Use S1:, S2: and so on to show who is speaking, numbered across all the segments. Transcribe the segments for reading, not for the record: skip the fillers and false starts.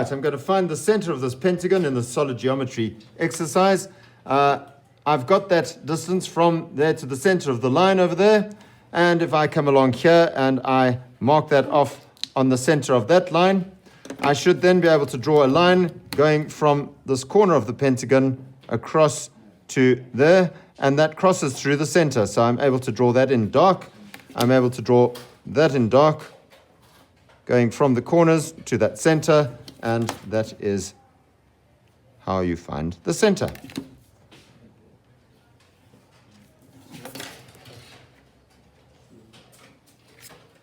S1: I'm going to find the center of this pentagon in the solid geometry exercise. I've got that distance from there to the center of the line over there. And if I come along here and I mark that off on the center of that line, I should then be able to draw a line going from this corner of the pentagon across to there, and that crosses through the center. So I'm able to draw that in dark. I'm able to draw that in dark, going from the corners to that center, and that is how you find the center.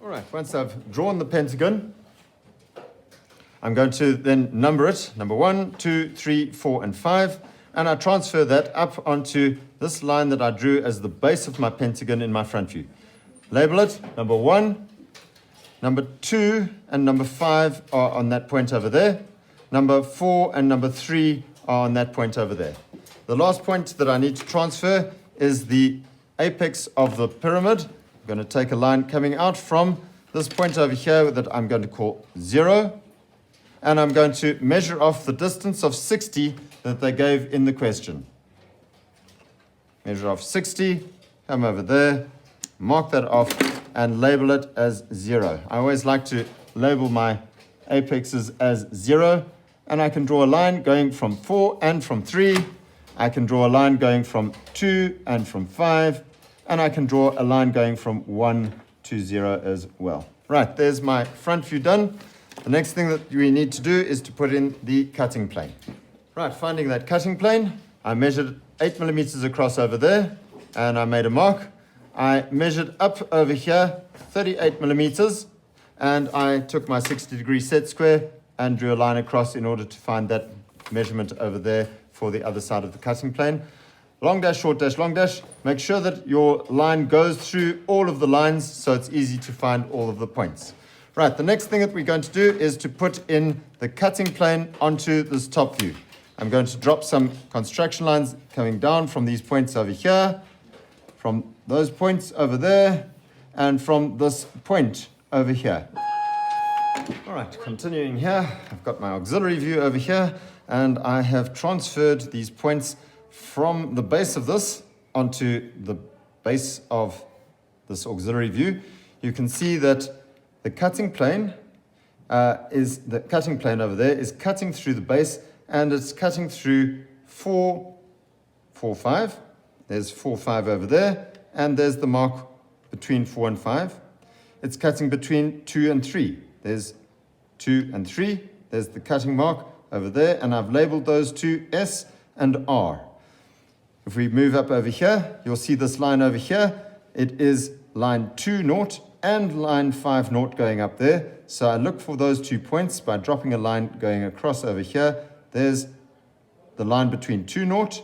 S1: All right, once I've drawn the pentagon, I'm going to then number it, number 1, 2, 3, 4, and 5, and I transfer that up onto this line that I drew as the base of my pentagon in my front view. Label it, number 1, number 2, and number 5 are on that point over there. Number 4 and number 3 are on that point over there. The last point that I need to transfer is the apex of the pyramid. I'm going to take a line coming out from this point over here that I'm going to call 0. And I'm going to measure off the distance of 60 that they gave in the question. Measure off 60, come over there, mark that off, and label it as 0. I always like to label my apexes as 0, and I can draw a line going from 4 and from 3. I can draw a line going from 2 and from 5, and I can draw a line going from 1 to 0 as well. Right, there's my front view done. The next thing that we need to do is to put in the cutting plane. Right, finding that cutting plane, I measured 8 millimeters across over there, and I made a mark. I measured up over here 38 millimeters, and I took my 60-degree set square and drew a line across in order to find that measurement over there for the other side of the cutting plane. Long dash, short dash, long dash. Make sure that your line goes through all of the lines so it's easy to find all of the points. Right, the next thing that we're going to do is to put in the cutting plane onto this top view. I'm going to drop some construction lines coming down from these points over here, from those points over there, and from this point over here. All right, continuing here, I've got my auxiliary view over here, and I have transferred these points from the base of this onto the base of this auxiliary view. You can see that the cutting plane over there is cutting through the base, and it's cutting through 4, 4, 5. There's 4, 5 over there, and there's the mark between 4 and 5. It's cutting between 2 and 3. There's 2 and 3. There's the cutting mark over there, and I've labeled those two S and R. If we move up over here, you'll see this line over here. It is line 2 naught and line 5 naught going up there. So I look for those 2 points by dropping a line going across over here. There's the line between 2 naught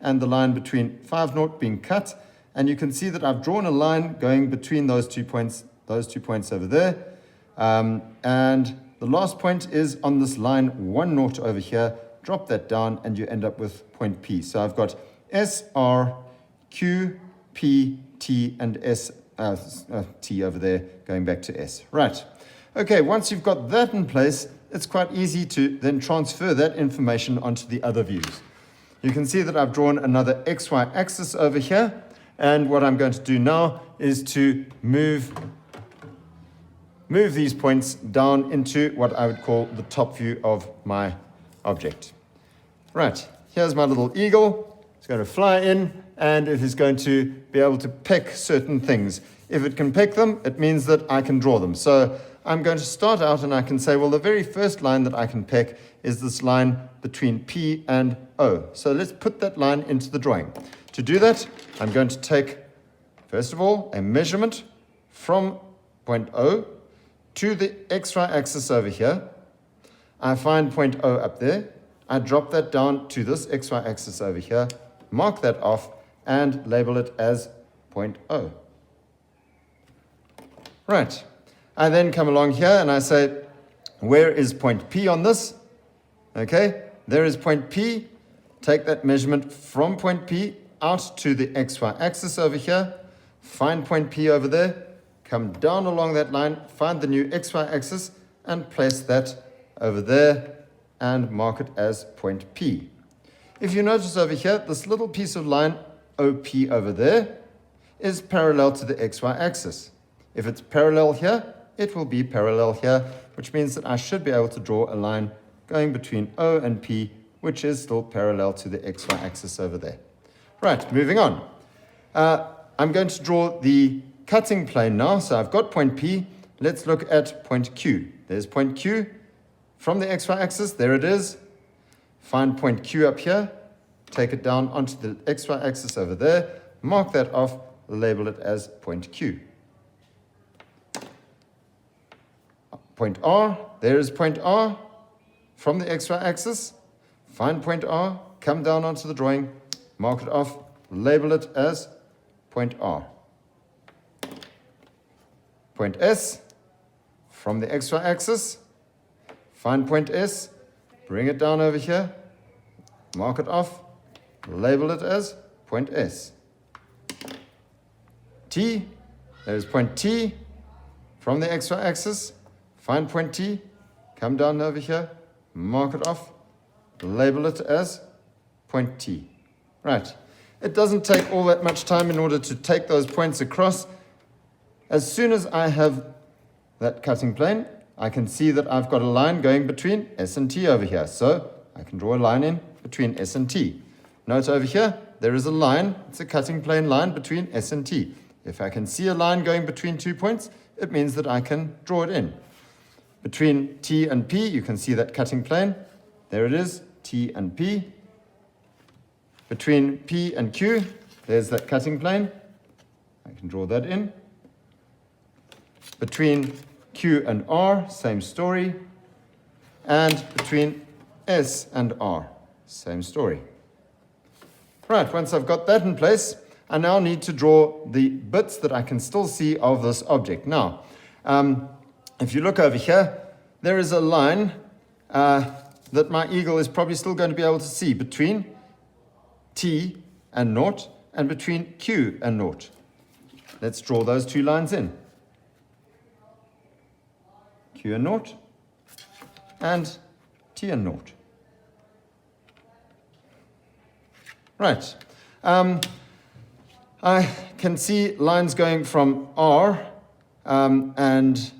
S1: and the line between 5 naught being cut. And you can see that I've drawn a line going between those 2 points over there. And the last point is on this line 1 naught over here. Drop that down and you end up with point P. So I've got S, R, Q, P, T, and S, T over there going back to S. Right. Okay, once you've got that in place, it's quite easy to then transfer that information onto the other views. You can see that I've drawn another XY axis over here, and what I'm going to do now is to move these points down into what I would call the top view of my object. Right, here's my little eagle. It's going to fly in, and it is going to be able to pick certain things. If it can pick them, it means that I can draw them. So I'm going to start out and I can say, well, the very first line that I can pick is this line between P and O. So let's put that line into the drawing. To do that, I'm going to take, first of all, a measurement from point O to the XY axis over here. I find point O up there. I drop that down to this XY axis over here, mark that off, and label it as point O. Right. I then come along here and I say, where is point P on this? Okay, there is point P. Take that measurement from point P out to the XY axis over here. Find point P over there. Come down along that line, find the new XY axis, and place that over there and mark it as point P. If you notice over here, this little piece of line OP over there is parallel to the XY axis. If it's parallel here, it will be parallel here, which means that I should be able to draw a line going between O and P, which is still parallel to the XY axis over there. Right, moving on. I'm going to draw the cutting plane now. So I've got point P. Let's look at point Q. There's point Q from the XY axis. There it is. Find point Q up here. Take it down onto the XY axis over there. Mark that off. Label it as point Q. Point R. There is point R from the XY axis. Find point R. Come down onto the drawing. Mark it off. Label it as point R. Point S from the XY axis. Find point S. Bring it down over here. Mark it off. Label it as point S. T. There's point T from the XY axis. Find point T. Come down over here. Mark it off. Label it as point T. Right. It doesn't take all that much time in order to take those points across. As soon as I have that cutting plane, I can see that I've got a line going between S and T over here. So I can draw a line in between S and T. Note over here, there is a line. It's a cutting plane line between S and T. If I can see a line going between 2 points, it means that I can draw it in. Between T and P, you can see that cutting plane. There it is, T and P. Between P and Q, there's that cutting plane. I can draw that in. Between Q and R, same story. And between S and R, same story. Right, once I've got that in place, I now need to draw the bits that I can still see of this object. Now, if you look over here, there is a line that my eagle is probably still going to be able to see between T and naught and between Q and naught. Let's draw those two lines in. Q and naught and T and naught. Right. I can see lines going from R and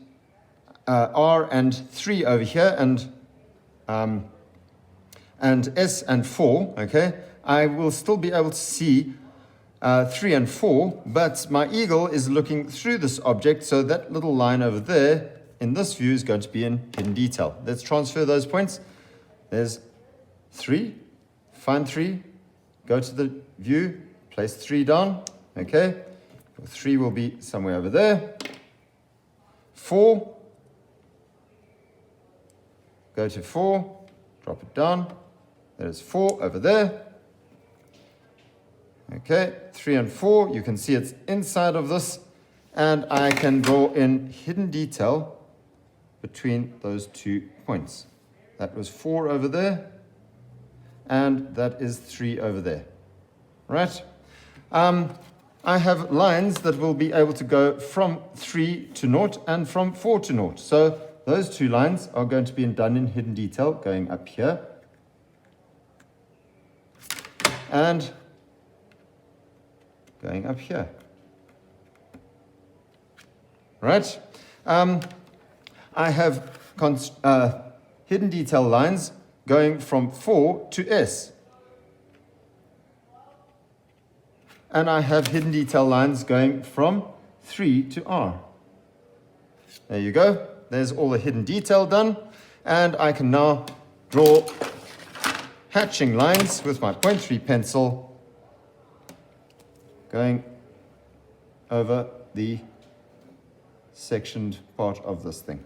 S1: 3 over here and S and 4, okay? I will still be able to see 3 and 4, but my eagle is looking through this object, so that little line over there in this view is going to be in hidden detail. Let's transfer those points. There's 3, find 3, go to the view, place 3 down, okay? 3 will be somewhere over there. 4, go to 4, drop it down. There's 4 over there. Okay, 3 and 4, you can see it's inside of this, and I can draw in hidden detail between those 2 points. That was 4 over there, and that is 3 over there. Right? I have lines that will be able to go from 3 to naught and from 4 to naught. So those 2 lines are going to be done in hidden detail, going up here. And going up here. Right? I have hidden detail lines going from 4 to S. And I have hidden detail lines going from 3 to R. There you go. There's all the hidden detail done. And I can now draw hatching lines with my 0.3 pencil going over the sectioned part of this thing.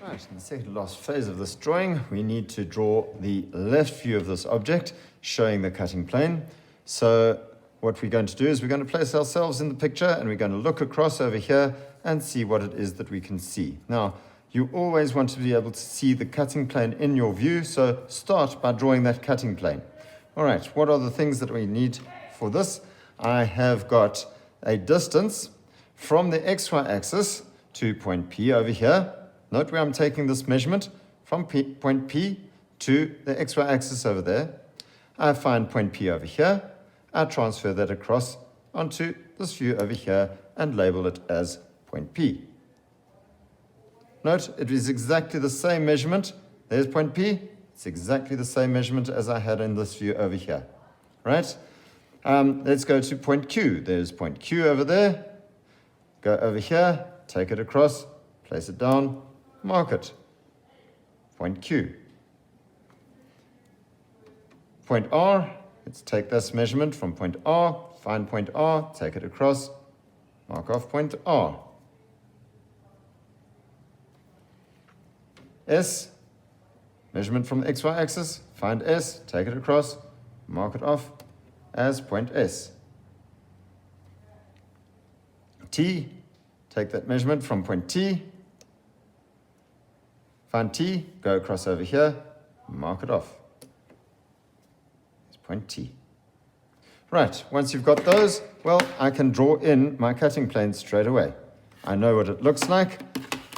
S1: Right, in the second last phase of this drawing, we need to draw the left view of this object, showing the cutting plane. So what we're going to do is we're going to place ourselves in the picture and we're going to look across over here and see what it is that we can see. Now, you always want to be able to see the cutting plane in your view, so start by drawing that cutting plane. All right, what are the things that we need for this? I have got a distance from the XY axis to point P over here. Note where I'm taking this measurement from point P to the XY axis over there. I find point P over here. I transfer that across onto this view over here and label it as point P. Note, it is exactly the same measurement. There's point P. It's exactly the same measurement as I had in this view over here, right? Let's go to point Q. There's point Q over there. Go over here, take it across, place it down, mark it. Point Q. Point R, let's take this measurement from point R, find point R, take it across, mark off point R. S, measurement from the XY axis, find S, take it across, mark it off as point S. T, take that measurement from point T, find T, go across over here, mark it off. It's point T. Right, once you've got those, well, I can draw in my cutting plane straight away. I know what it looks like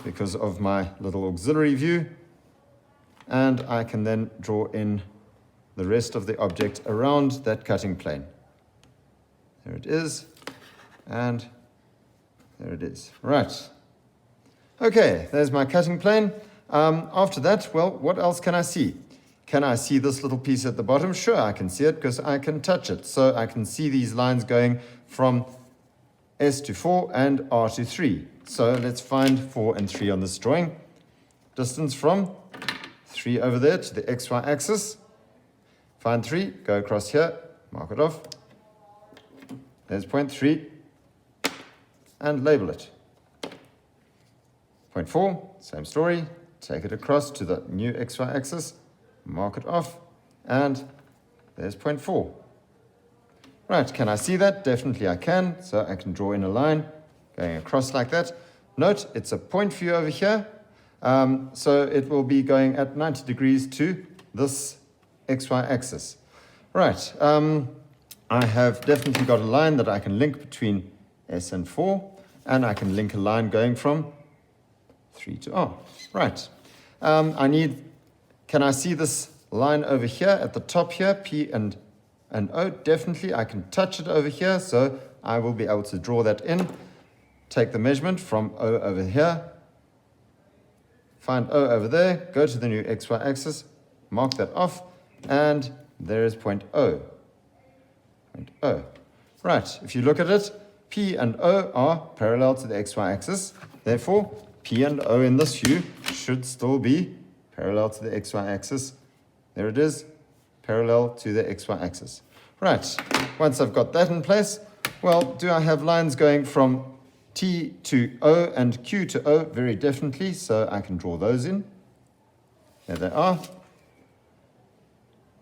S1: because of my little auxiliary view, and I can then draw in the rest of the object around that cutting plane. There it is, and there it is. Right. Okay, there's my cutting plane. After that, well, what else can I see? Can I see this little piece at the bottom? Sure, I can see it because I can touch it. So I can see these lines going from S to 4 and R to 3. So let's find 4 and 3 on this drawing. Distance from 3 over there to the XY axis. Find 3, go across here, mark it off. There's point 3, and label it. Point 4, same story, take it across to the new XY axis, mark it off, and there's point 4. Right, can I see that? Definitely I can, so I can draw in a line going across like that. Note, it's a point view over here, so it will be going at 90 degrees to this XY axis. Right, I have definitely got a line that I can link between S and 4, and I can link a line going from 3 to R. Right, can I see this line over here at the top here, P and O? Definitely, I can touch it over here, so I will be able to draw that in. Take the measurement from O over here, find O over there, go to the new XY axis, mark that off, and there is point O. Point O. Right, if you look at it, P and O are parallel to the XY axis. Therefore, P and O in this view should still be parallel to the XY axis. There it is, parallel to the XY axis. Right, once I've got that in place, well, do I have lines going from T to O and Q to O? Very definitely, so I can draw those in. There they are.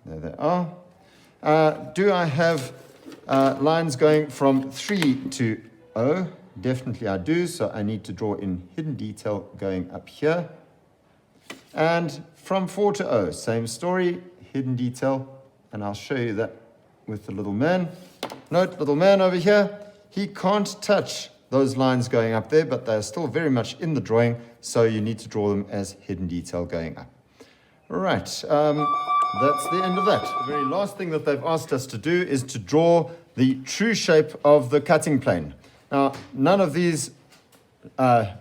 S1: There they are. Do I have lines going from 3 to O? Definitely I do, so I need to draw in hidden detail going up here. And from 4 to O, same story, hidden detail, and I'll show you that with the little man. Note, little man over here, he can't touch those lines going up there, but they're still very much in the drawing, so you need to draw them as hidden detail going up. Right, that's the end of that. The very last thing that they've asked us to do is to draw the true shape of the cutting plane. Now, none of these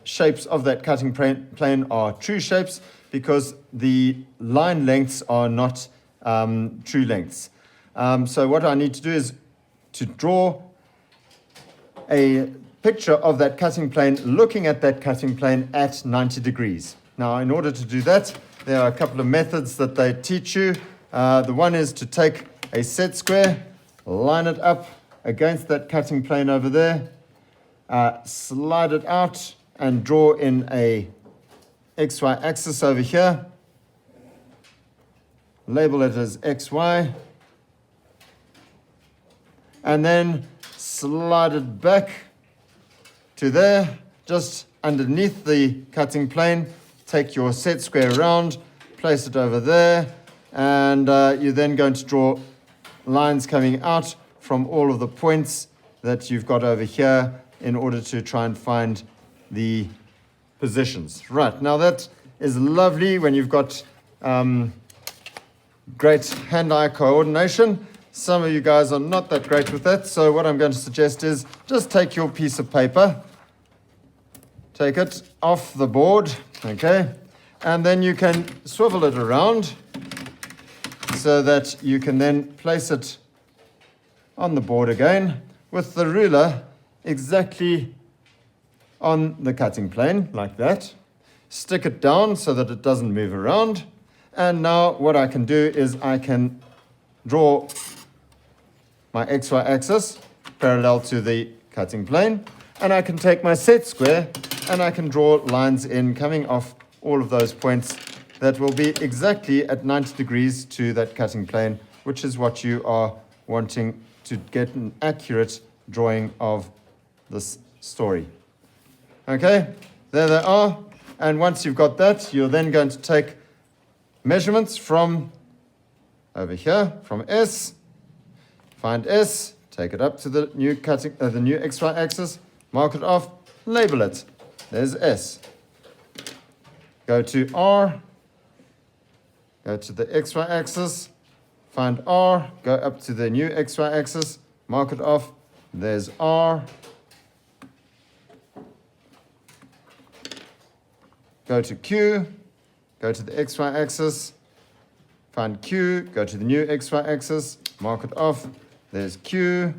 S1: shapes of that cutting plane are true shapes because the line lengths are not true lengths. So what I need to do is to draw a picture of that cutting plane, looking at that cutting plane at 90 degrees. Now, in order to do that, there are a couple of methods that they teach you. The one is to take a set square, line it up against that cutting plane over there, slide it out and draw in a XY axis over here. Label it as XY. And then slide it back to there, just underneath the cutting plane. Take your set square around, place it over there, and you're then going to draw lines coming out from all of the points that you've got over here in order to try and find the positions. Right, now that is lovely when you've got great hand-eye coordination. Some of you guys are not that great with that, so what I'm going to suggest is just take your piece of paper, take it off the board, okay, and then you can swivel it around so that you can then place it on the board again with the ruler exactly on the cutting plane, like that. Stick it down so that it doesn't move around. And now what I can do is I can draw my XY axis parallel to the cutting plane. And I can take my set square and I can draw lines in coming off all of those points that will be exactly at 90 degrees to that cutting plane, which is what you are wanting to get an accurate drawing of this story. Okay, there they are. And once you've got that, you're then going to take measurements from over here, from S, find S, take it up to the new the new XY axis, mark it off, label it. There's S. Go to R, go to the XY axis, find R, go up to the new XY axis, mark it off, there's R. Go to Q, go to the XY axis, find Q, go to the new XY axis, mark it off, there's Q.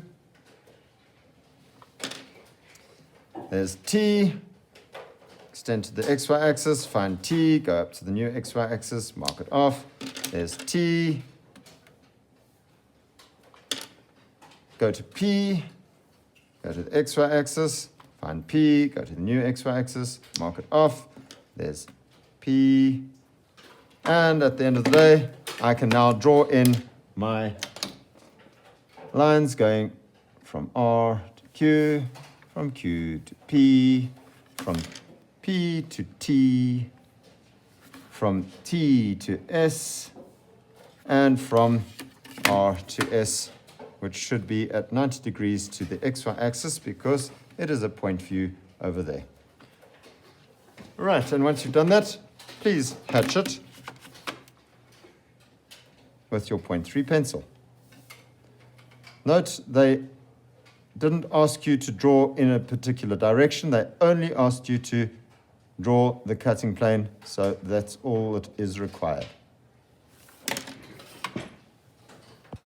S1: There's T, extend to the XY axis, find T, go up to the new XY axis, mark it off, there's T. Go to P, go to the XY axis, find P, go to the new XY axis, mark it off, there's P. And at the end of the day, I can now draw in my lines going from R to Q, from Q to P, from P to T, from T to S, and from R to S, which should be at 90 degrees to the XY axis because it is a point view over there. Right, and once you've done that, please hatch it with your 0.3 pencil. Note, they didn't ask you to draw in a particular direction. They only asked you to draw the cutting plane, so that's all that is required.